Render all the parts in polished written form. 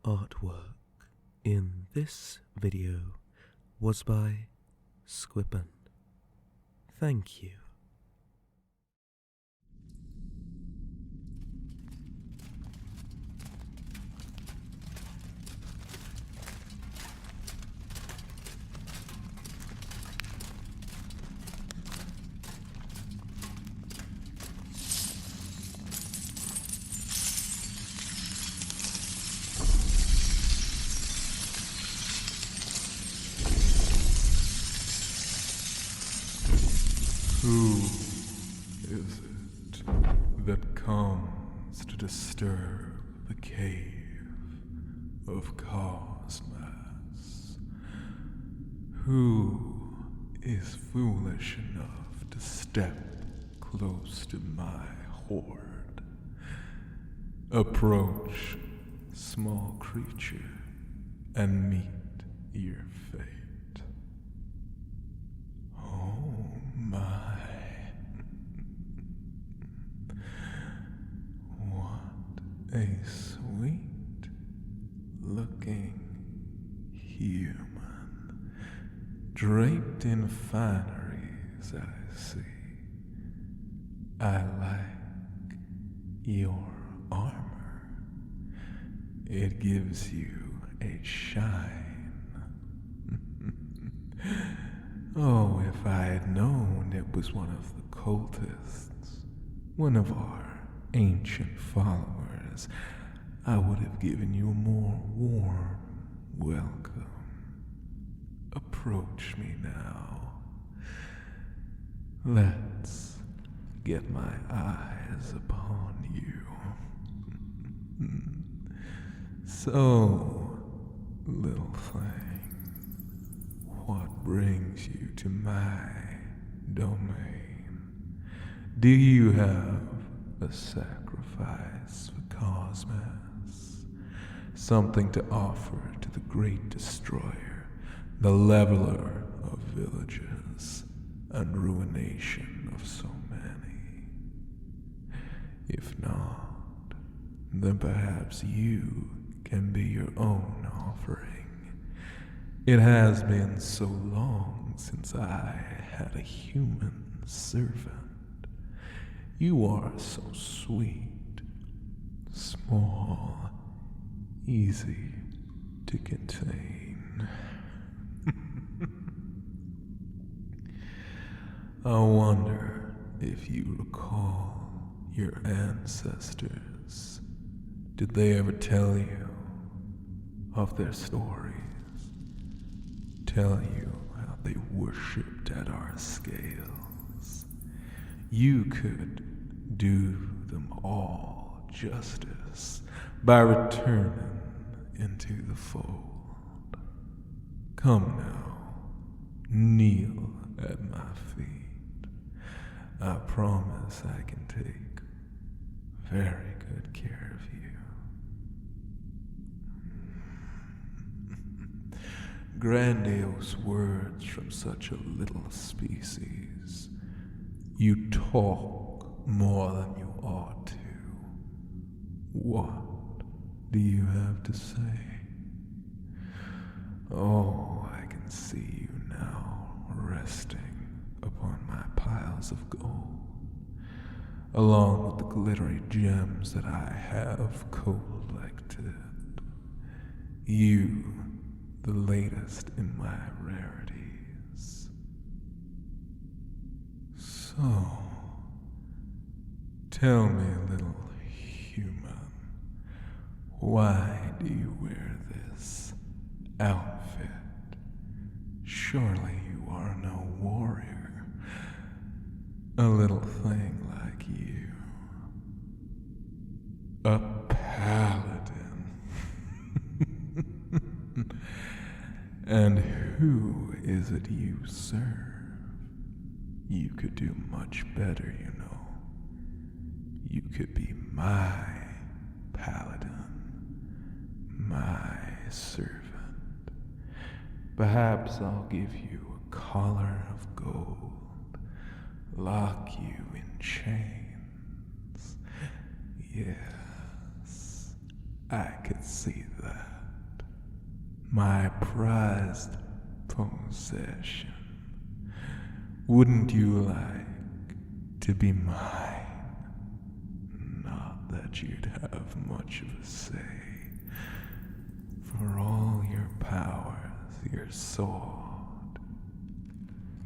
Artwork in this video was by Squipplin. Thank you. Who is it that comes to disturb the cave of Cosmos? Who is foolish enough to step close to my hoard? Approach, small creature, and meet your fate. Oh my. What a sweet looking human, draped in fineries, I see. I like your armor. It gives you a shine. Oh, if I had known it was one of the cultists, one of our ancient followers, I would have given you a more warm welcome. Approach me now. Let's get my eyes upon you. So, little thing, what brings you to my domain? Do you have a sacrifice for Cosmos? Something to offer to the great destroyer, the leveler of villages and ruination of so many? If not, then perhaps you can be your own offering. It has been so long since I had a human servant. You are so sweet, small, easy to contain. I wonder if you recall your ancestors. Did they ever tell you of their stories? Tell you how they worshipped at our scales? You could do them all justice by returning into the fold. Come now, kneel at my feet. I promise I can take very good care of you. Grandiose words from such a little species. You talk more than you ought to. What do you have to say? Oh, I can see you now, resting upon my piles of gold, along with the glittery gems that I have collected. You, the latest in my rarities. So, tell me, little human, why do you wear this outfit? Surely you are no warrior, a little thing like you. A paladin. And who is it you serve? You could do much better, you know. You could be my paladin, my servant. Perhaps I'll give you a collar of gold, lock you in chains. Yes, I could see that. my prized possession. Wouldn't you like to be mine? Not that you'd have much of a say. For all your powers, your sword,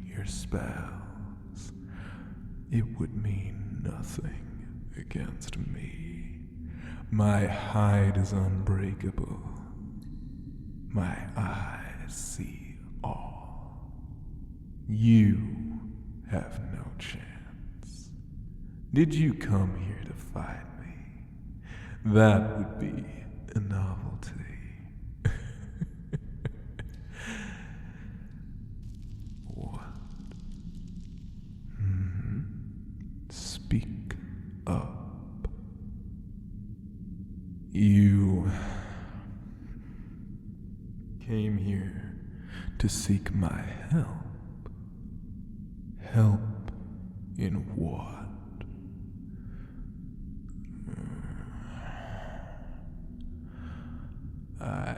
your spells, it would mean nothing against me. My hide is unbreakable. My eyes see all. You have no chance. Did you come here to fight me? That would be a novelty. What? Speak up. You came here to seek my help. Help in what? I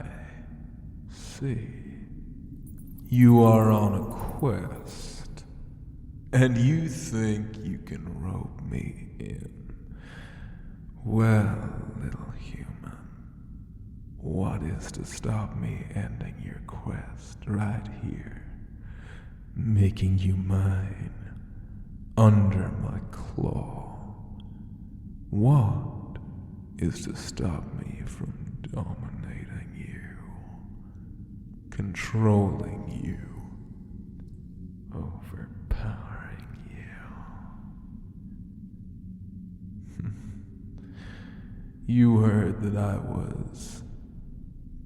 see. You are on a quest, and you think you can rope me in. Well, little human, what is to stop me ending your quest right here, making you mine, under my claw? What is to stop me from dominating you, controlling you, overpowering you? You heard that I was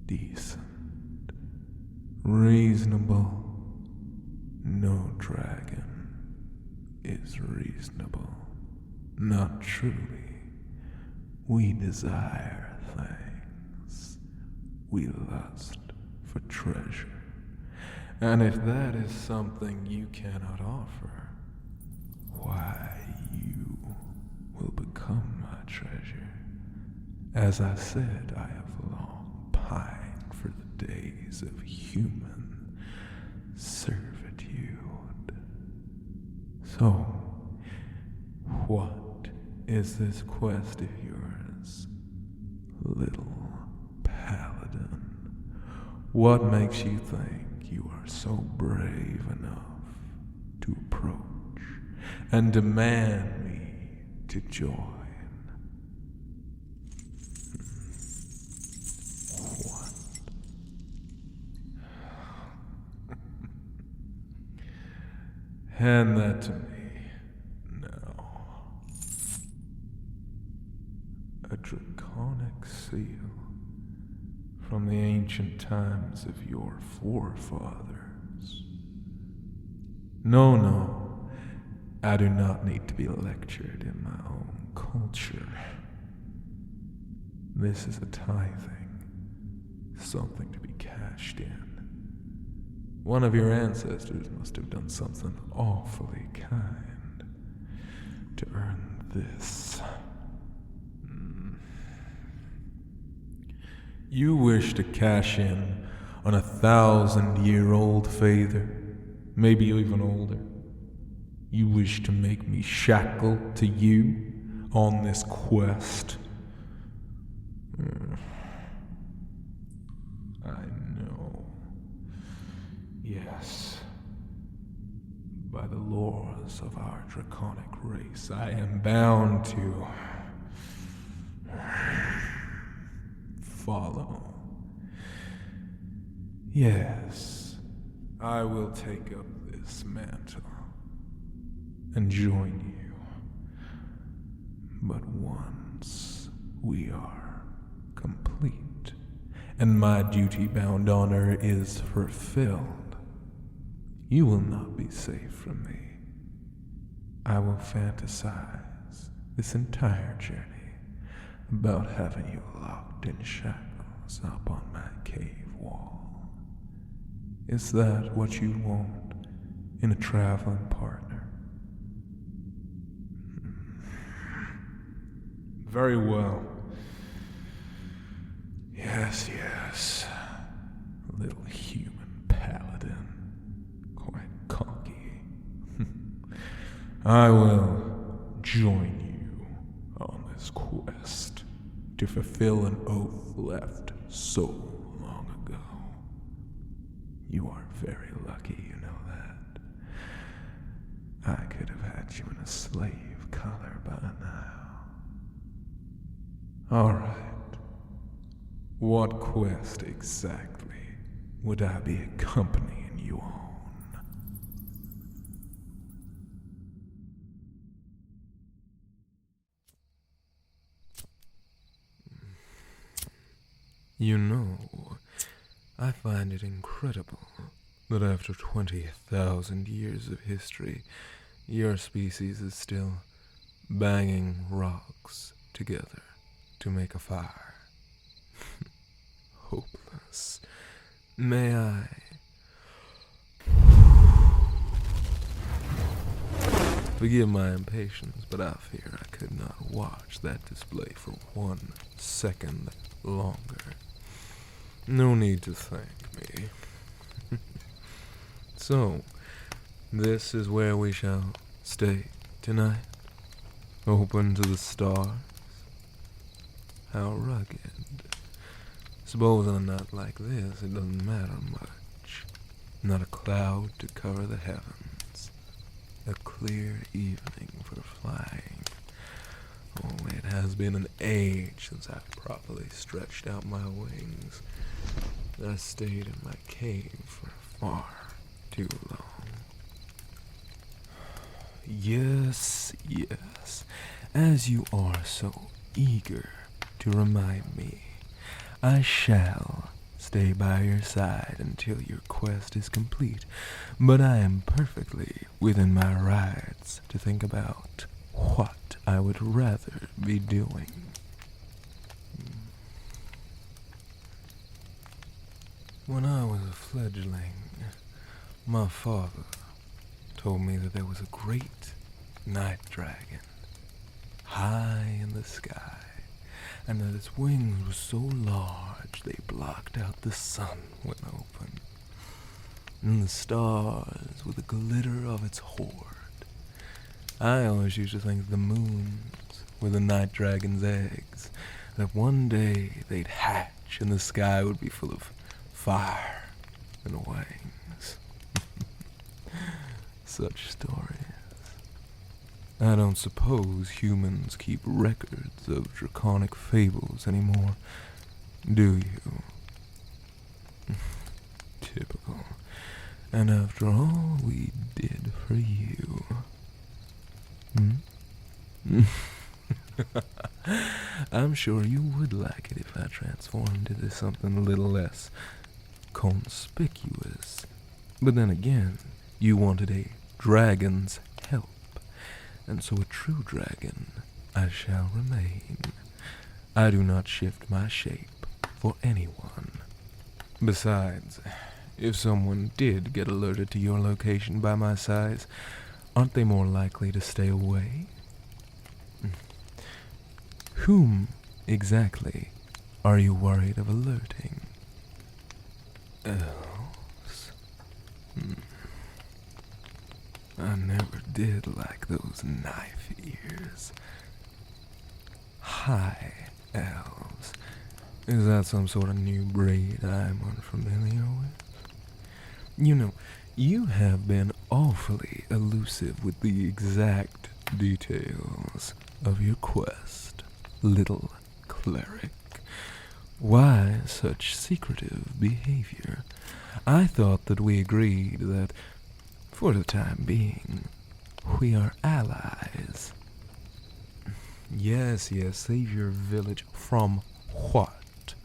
decent, reasonable. No dragon is reasonable, not truly. We desire things. We lust for treasure. And if that is something you cannot offer, why, you will become my treasure. As I said, I have long pined for the days of human servitude. So, what is this quest of yours, little paladin? What makes you think you are so brave enough to approach and demand me to join? What? Hand that to me. A draconic seal from the ancient times of your forefathers. No, I do not need to be lectured in my own culture. This is a tithing, something to be cashed in. One of your ancestors must have done something awfully kind to earn this. You wish to cash in on 1,000-year-old Favour, maybe even older. You wish to make me shackle to you on this quest. I know. Yes. By the laws of our draconic race, I am bound to follow. Yes, I will take up this mantle and join you. But once we are complete and my duty-bound honor is fulfilled, you will not be safe from me. I will fantasize this entire journey about having you locked in shackles up on my cave wall. Is that what you want in a traveling partner? Very well. Yes, I will join you on this quest to fulfill an oath left so long ago. You are very lucky, you know that. I could have had you in a slave collar by now. Alright. What quest exactly would I be accompanying you on? You know, I find it incredible that after 20,000 years of history, your species is still banging rocks together to make a fire. Hopeless. May I? Forgive my impatience, but I fear I could not watch that display for 1 second longer. No need to thank me. So, this is where we shall stay tonight? Open to the stars? How rugged. Suppose on a night like this, it doesn't matter much. Not a cloud to cover the heavens. A clear evening for flying. Oh, it has been an age since I've properly stretched out my wings. I stayed in my cave for far too long. Yes, as you are so eager to remind me, I shall stay by your side until your quest is complete, but I am perfectly within my rights to think about what I would rather be doing. When I was a fledgling, my father told me that there was a great night dragon high in the sky, and that its wings were so large they blocked out the sun when open, and the stars with the glitter of its hoard. I always used to think the moons were the night dragon's eggs, that one day they'd hatch and the sky would be full of fire and wings. Such stories. I don't suppose humans keep records of draconic fables anymore, do you? Typical. And after all we did for you. I'm sure you would like it if I transformed into something a little less conspicuous. But then again, you wanted a dragon's help, and so a true dragon I shall remain. I do not shift my shape for anyone. Besides, if someone did get alerted to your location by my size, aren't they more likely to stay away? Whom exactly are you worried of alerting? Elves? I never did like those knife ears. High elves. Is that some sort of new breed I'm unfamiliar with? You know, you have been awfully elusive with the exact details of your quest, little cleric. Why such secretive behavior? I thought that we agreed that, for the time being, we are allies. Yes, save your village from what?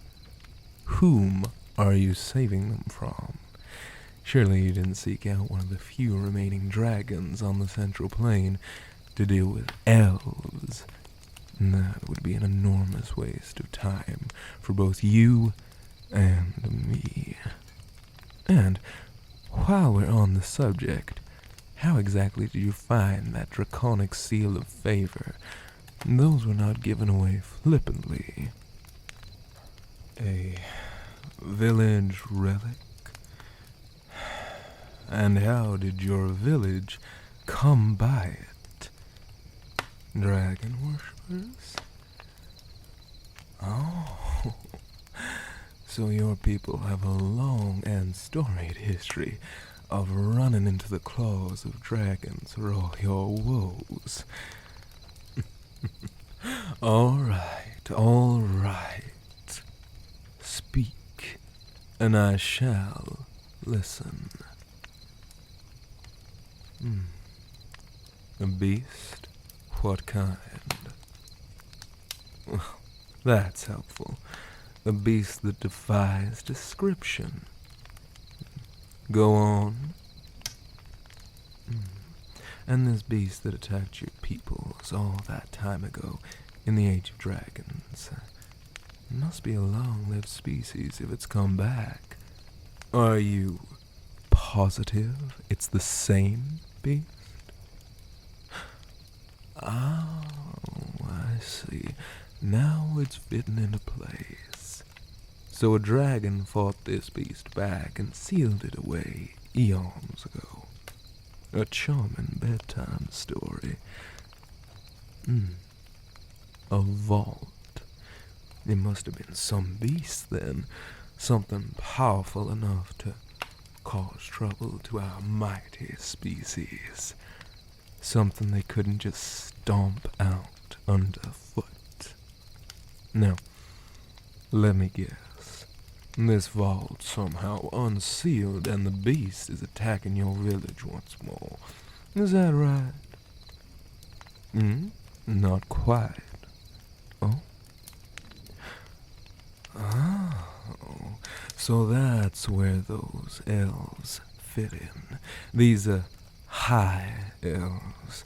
Whom are you saving them from? Surely you didn't seek out one of the few remaining dragons on the Central Plain to deal with elves. That would be an enormous waste of time for both you and me. And while we're on the subject, how exactly did you find that Draconic seal of favor? Those were not given away flippantly. A village relic? And how did your village come by it? Dragon worshippers? Oh, so your people have a long and storied history of running into the claws of dragons for all your woes. All right. Speak, and I shall listen. A beast? What kind? Well, that's helpful. A beast that defies description. Go on. And this beast that attacked your peoples all that time ago in the Age of Dragons. It must be a long-lived species if it's come back. Are you positive it's the same beast? Oh, I see. Now it's fitting into place. So a dragon fought this beast back and sealed it away eons ago. A charming bedtime story. A vault. It must have been some beast then, something powerful enough to cause trouble to our mighty species. Something they couldn't just stomp out underfoot. Now, let me guess. This vault somehow unsealed and the beast is attacking your village once more. Is that right? Not quite. Oh? Oh, so that's where those elves fit in. These, high elves.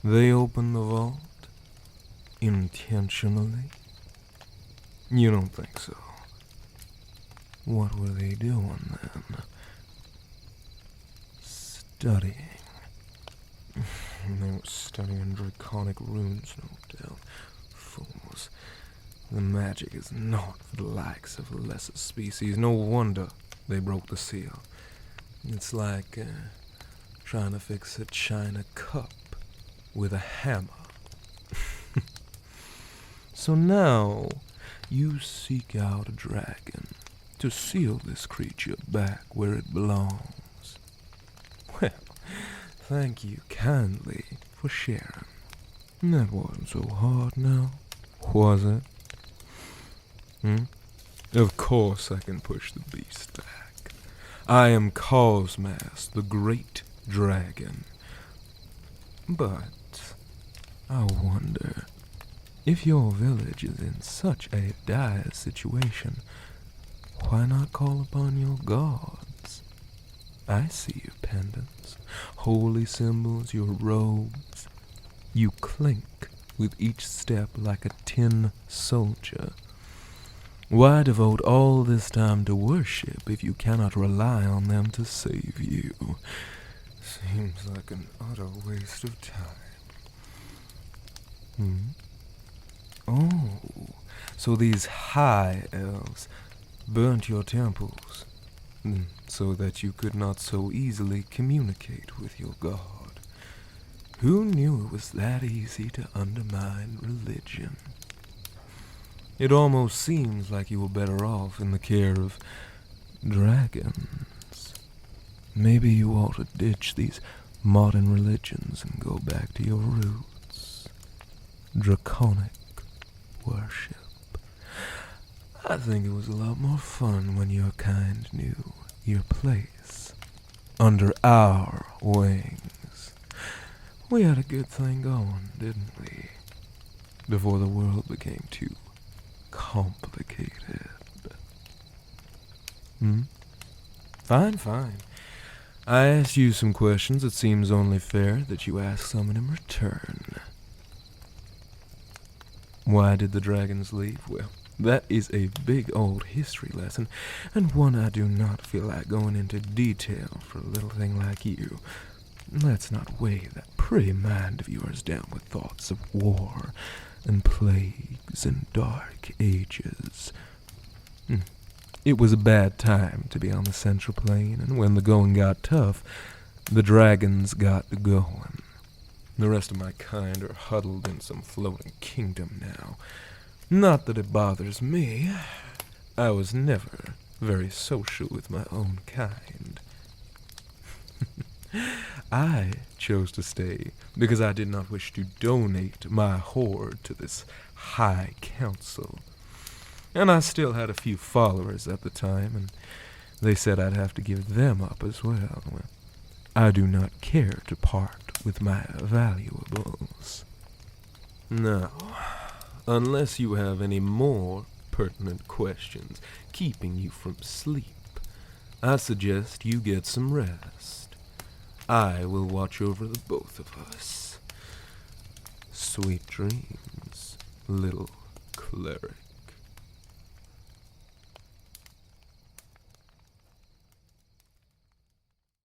They open the vault? Intentionally? You don't think so? What were they doing then? Studying. They were studying Draconic runes, no doubt. Fools. The magic is not for the likes of lesser species. No wonder they broke the seal. It's like trying to fix a china cup with a hammer. So now you seek out a dragon to seal this creature back where it belongs. Well, thank you kindly for sharing. That wasn't so hard now, was it? Of course I can push the beast back. I am Cosmas, the great dragon. But I wonder, if your village is in such a dire situation, why not call upon your gods? I see your pendants, holy symbols, your robes. You clink with each step like a tin soldier. Why devote all this time to worship if you cannot rely on them to save you? Seems like an utter waste of time. Oh, so these high elves burnt your temples, so that you could not so easily communicate with your god. Who knew it was that easy to undermine religion? It almost seems like you were better off in the care of dragons. Maybe you ought to ditch these modern religions and go back to your roots. Draconic worship. I think it was a lot more fun when your kind knew your place under our wings. We had a good thing going, didn't we? Before the world became too complicated. Fine. I asked you some questions. It seems only fair that you ask someone in return. Why did the dragons leave? Well, that is a big old history lesson, and one I do not feel like going into detail for a little thing like you. Let's not weigh that pretty mind of yours down with thoughts of war and plagues and dark ages. It was a bad time to be on the Central Plain, and when the going got tough, the dragons got going. The rest of my kind are huddled in some floating kingdom now. Not that it bothers me. I was never very social with my own kind. I chose to stay because I did not wish to donate my hoard to this high council. And I still had a few followers at the time, and they said I'd have to give them up as well. I do not care to part with my valuables. Now, unless you have any more pertinent questions keeping you from sleep, I suggest you get some rest. I will watch over the both of us. Sweet dreams, little cleric.